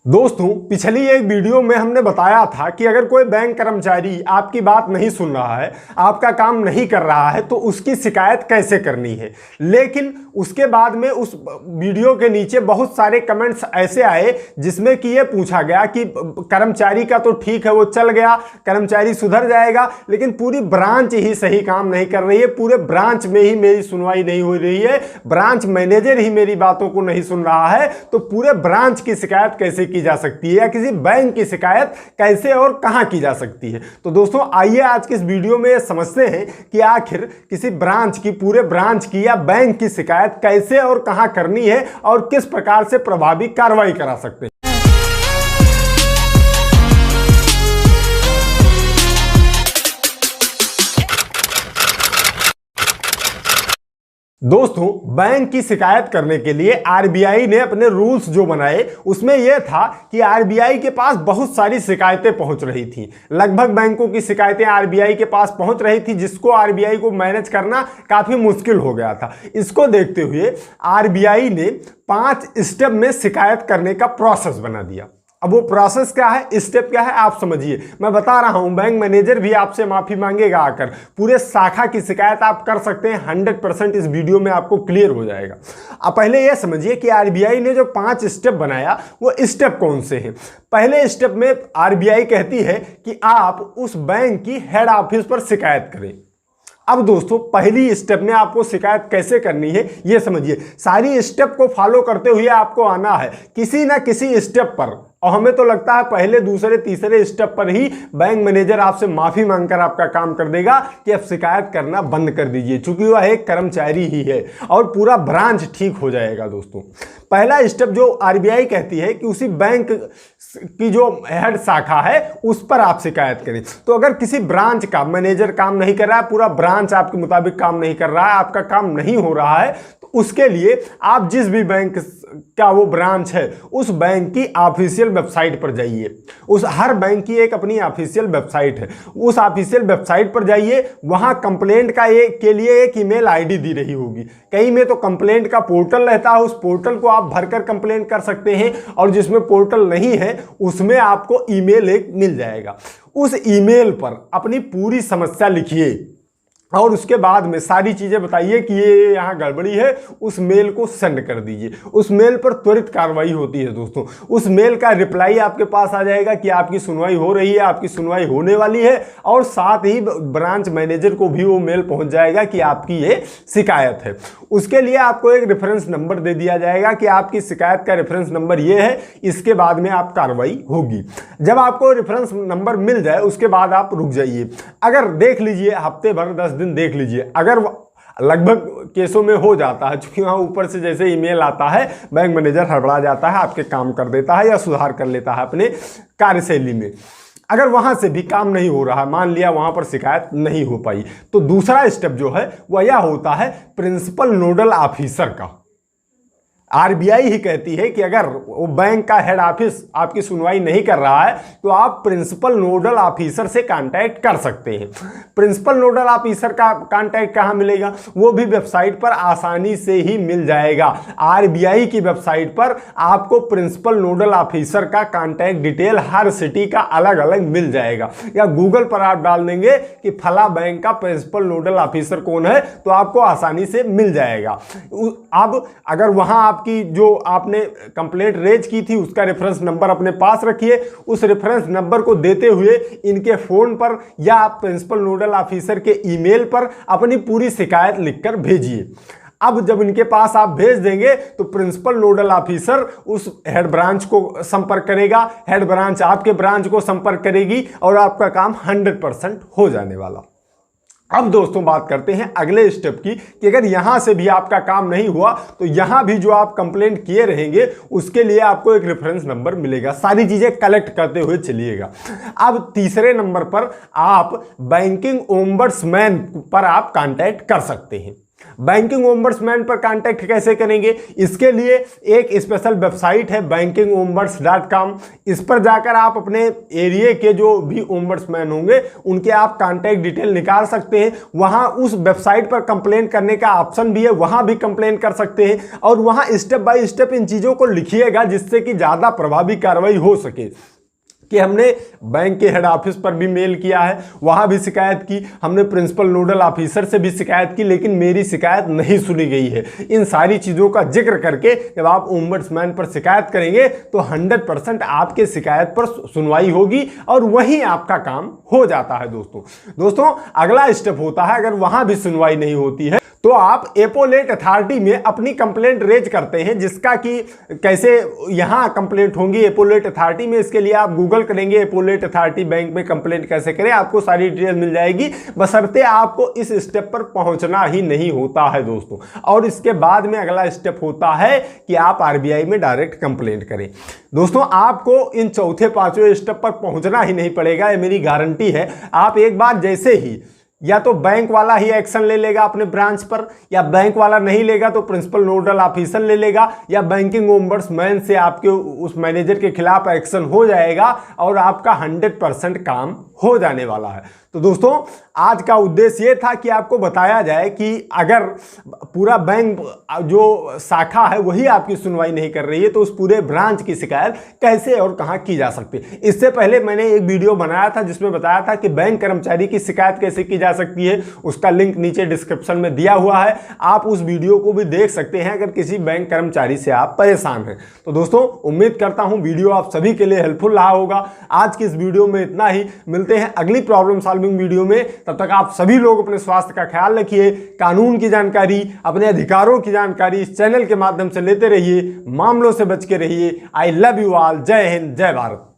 दोस्तों, पिछली एक वीडियो में हमने बताया था कि अगर कोई बैंक कर्मचारी आपकी बात नहीं सुन रहा है, आपका काम नहीं कर रहा है, तो उसकी शिकायत कैसे करनी है। लेकिन उसके बाद में उस वीडियो के नीचे बहुत सारे कमेंट्स ऐसे आए जिसमें कि ये पूछा गया कि कर्मचारी का तो ठीक है, वो चल गया, कर्मचारी सुधर जाएगा, लेकिन पूरी ब्रांच ही सही काम नहीं कर रही है, पूरे ब्रांच में ही मेरी सुनवाई नहीं हो रही है, ब्रांच मैनेजर ही मेरी बातों को नहीं सुन रहा है, तो पूरे ब्रांच की शिकायत कैसे की जा सकती है या किसी बैंक की शिकायत कैसे और कहां की जा सकती है। तो दोस्तों, आइए आज के इस वीडियो में समझते हैं कि आखिर किसी ब्रांच की, पूरे ब्रांच की या बैंक की शिकायत कैसे और कहां करनी है और किस प्रकार से प्रभावी कार्रवाई करा सकते हैं। दोस्तों, बैंक की शिकायत करने के लिए आरबीआई ने अपने रूल्स जो बनाए उसमें यह था कि आरबीआई के पास बहुत सारी शिकायतें पहुंच रही थी। लगभग बैंकों की शिकायतें आरबीआई के पास पहुंच रही थी, जिसको आरबीआई को मैनेज करना काफी मुश्किल हो गया था। इसको देखते हुए आरबीआई ने 5 स्टेप में शिकायत करने का प्रोसेस बना दिया। अब वो प्रोसेस क्या है, स्टेप क्या है, आप समझिए। मैं बता रहा हूं, बैंक मैनेजर भी आपसे माफी मांगेगा आकर, पूरे शाखा की शिकायत आप कर सकते हैं। 100% इस वीडियो में आपको क्लियर हो जाएगा। अब पहले यह समझिए कि आरबीआई ने जो 5 स्टेप बनाया वो स्टेप कौन से हैं। पहले स्टेप में आरबीआई कहती है कि आप उस बैंक की हेड ऑफिस पर शिकायत करें। अब दोस्तों, पहली स्टेप में आपको शिकायत कैसे करनी है यह समझिए। सारी स्टेप को फॉलो करते हुए आपको आना है किसी ना किसी स्टेप पर, और हमें तो लगता है पहले, दूसरे, तीसरे स्टेप पर ही बैंक मैनेजर आपसे माफी मांगकर आपका काम कर देगा कि अब शिकायत करना बंद कर दीजिए, क्योंकि वह एक कर्मचारी ही है, और पूरा ब्रांच ठीक हो जाएगा। दोस्तों, पहला स्टेप जो आरबीआई कहती है कि उसी बैंक की जो हेड शाखा है उस पर आप शिकायत करें। तो अगर किसी ब्रांच का मैनेजर काम नहीं कर रहा है, पूरा ब्रांच आपके मुताबिक काम नहीं कर रहा है, आपका काम नहीं हो रहा है, तो उसके लिए आप जिस भी बैंक का वो ब्रांच है उस बैंक की ऑफिशियल वेबसाइट पर जाइए। उस हर बैंक की एक अपनी ऑफिशियल वेबसाइट है, उस ऑफिशियल वेबसाइट पर जाइए। वहां कंप्लेंट के लिए एक ईमेल आईडी दी रही होगी। कहीं में तो कंप्लेंट का पोर्टल रहता है, उस पोर्टल को आप भरकर कंप्लेंट कर सकते हैं, और जिसमें पोर्टल नहीं है उसमें आपको ईमेल एक मिल जाएगा। उस ईमेल पर अपनी पूरी समस्या लिखिए और उसके बाद में सारी चीजें बताइए कि ये यहाँ गड़बड़ी है, उस मेल को सेंड कर दीजिए। उस मेल पर त्वरित कार्रवाई होती है। दोस्तों, उस मेल का रिप्लाई आपके पास आ जाएगा कि आपकी सुनवाई हो रही है, आपकी सुनवाई होने वाली है, और साथ ही ब्रांच मैनेजर को भी वो मेल पहुंच जाएगा कि आपकी ये शिकायत है। उसके लिए आपको एक रेफरेंस नंबर दे दिया जाएगा कि आपकी शिकायत का रेफरेंस नंबर ये है, इसके बाद में आप कार्रवाई होगी। जब आपको रेफरेंस नंबर मिल जाए उसके बाद आप रुक जाइए। अगर देख लीजिए, हफ्ते भर 10 दिन देख लीजिए, अगर लगभग केसों में हो जाता है, क्योंकि वहाँ ऊपर से जैसे ईमेल आता है बैंक मैनेजर हड़बड़ा जाता है, आपके काम कर देता है या सुधार कर लेता है अपने कार्यशैली में। अगर वहां से भी काम नहीं हो रहा, मान लिया वहां पर शिकायत नहीं हो पाई, तो दूसरा स्टेप जो है वह यह होता है प्रिंसिपल नोडल ऑफिसर का। आरबीआई ही कहती है कि अगर वो बैंक का हेड ऑफिस आपकी सुनवाई नहीं कर रहा है तो आप प्रिंसिपल नोडल ऑफिसर से कांटेक्ट कर सकते हैं। प्रिंसिपल नोडल ऑफिसर का कांटेक्ट कहां मिलेगा, वो भी वेबसाइट पर आसानी से ही मिल जाएगा। आरबीआई की वेबसाइट पर आपको प्रिंसिपल नोडल ऑफिसर का कांटेक्ट डिटेल हर सिटी का अलग अलग मिल जाएगा, या गूगल पर आप डाल देंगे कि फला बैंक का प्रिंसिपल नोडल ऑफिसर कौन है तो आपको आसानी से मिल जाएगा। अब अगर वहां की जो आपने कंप्लेंट रेज की थी उसका रेफरेंस नंबर अपने पास रखिए। उस रेफरेंस नंबर को देते हुए इनके फोन पर या आप प्रिंसिपल नोडल ऑफिसर के ईमेल पर अपनी पूरी शिकायत लिखकर भेजिए। अब जब इनके पास आप भेज देंगे तो प्रिंसिपल नोडल ऑफिसर उस हेड ब्रांच को संपर्क करेगा, हेड ब्रांच आपके ब्रांच को संपर्क करेगी, और आपका काम 100% हो जाने वाला। अब दोस्तों, बात करते हैं अगले स्टेप की कि अगर यहां से भी आपका काम नहीं हुआ तो यहां भी जो आप कंप्लेंट किए रहेंगे उसके लिए आपको एक रेफरेंस नंबर मिलेगा। सारी चीजें कलेक्ट करते हुए चलिएगा। अब तीसरे नंबर पर आप बैंकिंग ओम्बड्समैन पर आप कांटेक्ट कर सकते हैं। बैंकिंग ओम्बड्समैन पर कांटेक्ट कैसे करेंगे, इसके लिए एक स्पेशल वेबसाइट है bankingombudds.com। इस पर जाकर आप अपने एरिया के जो भी ओम्बड्समैन होंगे उनके आप कांटेक्ट डिटेल निकाल सकते हैं। वहां उस वेबसाइट पर कंप्लेन करने का ऑप्शन भी है, वहां भी कंप्लेन कर सकते हैं और वहां स्टेप बाय स्टेप इन चीज़ों को लिखिएगा जिससे कि ज़्यादा प्रभावी कार्रवाई हो सके। कि हमने बैंक के हेड ऑफिस पर भी मेल किया है, वहां भी शिकायत की, हमने प्रिंसिपल नोडल ऑफिसर से भी शिकायत की, लेकिन मेरी शिकायत नहीं सुनी गई है। इन सारी चीज़ों का जिक्र करके जब आप ओम्बड्समैन पर शिकायत करेंगे तो 100% आपके शिकायत पर सुनवाई होगी और वहीं आपका काम हो जाता है। दोस्तों अगला स्टेप होता है, अगर वहां भी सुनवाई नहीं होती है तो आप एपोलेट अथॉरिटी में अपनी कंप्लेंट रेज करते हैं, जिसका कि कैसे यहां कंप्लेंट होंगी एपोलेट अथॉरिटी में। इसके लिए आप गूगल करेंगे एपोलेट अथॉरिटी बैंक में कंप्लेंट कैसे करें, आपको सारी डिटेल मिल जाएगी, बशर्ते आपको इस स्टेप पर पहुंचना ही नहीं होता है दोस्तों। और इसके बाद में अगला स्टेप होता है कि आप आरबीआई में डायरेक्ट कंप्लेंट करें। दोस्तों आपको इन चौथे पांचवें स्टेप पर पहुंचना ही नहीं पड़ेगा, ये मेरी गारंटी है। आप एक बार जैसे ही या तो बैंक वाला ही एक्शन ले लेगा अपने ब्रांच पर, या बैंक वाला नहीं लेगा तो प्रिंसिपल नोडल ऑफिसर ले लेगा, या बैंकिंग ओम्बड्समैन से आपके उस मैनेजर के खिलाफ एक्शन हो जाएगा और आपका 100% काम हो जाने वाला है। तो दोस्तों आज का उद्देश्य ये था कि आपको बताया जाए कि अगर पूरा बैंक जो शाखा है वही आपकी सुनवाई नहीं कर रही है तो उस पूरे ब्रांच की शिकायत कैसे और कहां की जा सकती है। इससे पहले मैंने एक वीडियो बनाया था जिसमें बताया था कि बैंक कर्मचारी की शिकायत कैसे की जा सकती है, उसका लिंक नीचे डिस्क्रिप्शन में दिया हुआ है, आप उस वीडियो को भी देख सकते हैं अगर किसी बैंक कर्मचारी से आप परेशान हैं। तो दोस्तों उम्मीद करता हूं वीडियो आप सभी के लिए हेल्पफुल रहा होगा। आज की इस वीडियो में इतना ही, मिलते हैं अगली प्रॉब्लम सॉल्विंग वीडियो में। तब तक आप सभी लोग अपने स्वास्थ्य का ख्याल रखिए, कानून की जानकारी, अपने अधिकारों की जानकारी इस चैनल के माध्यम से लेते रहिए, मामलों से बच के रहिए। I love you all. जय हिंद, जय भारत।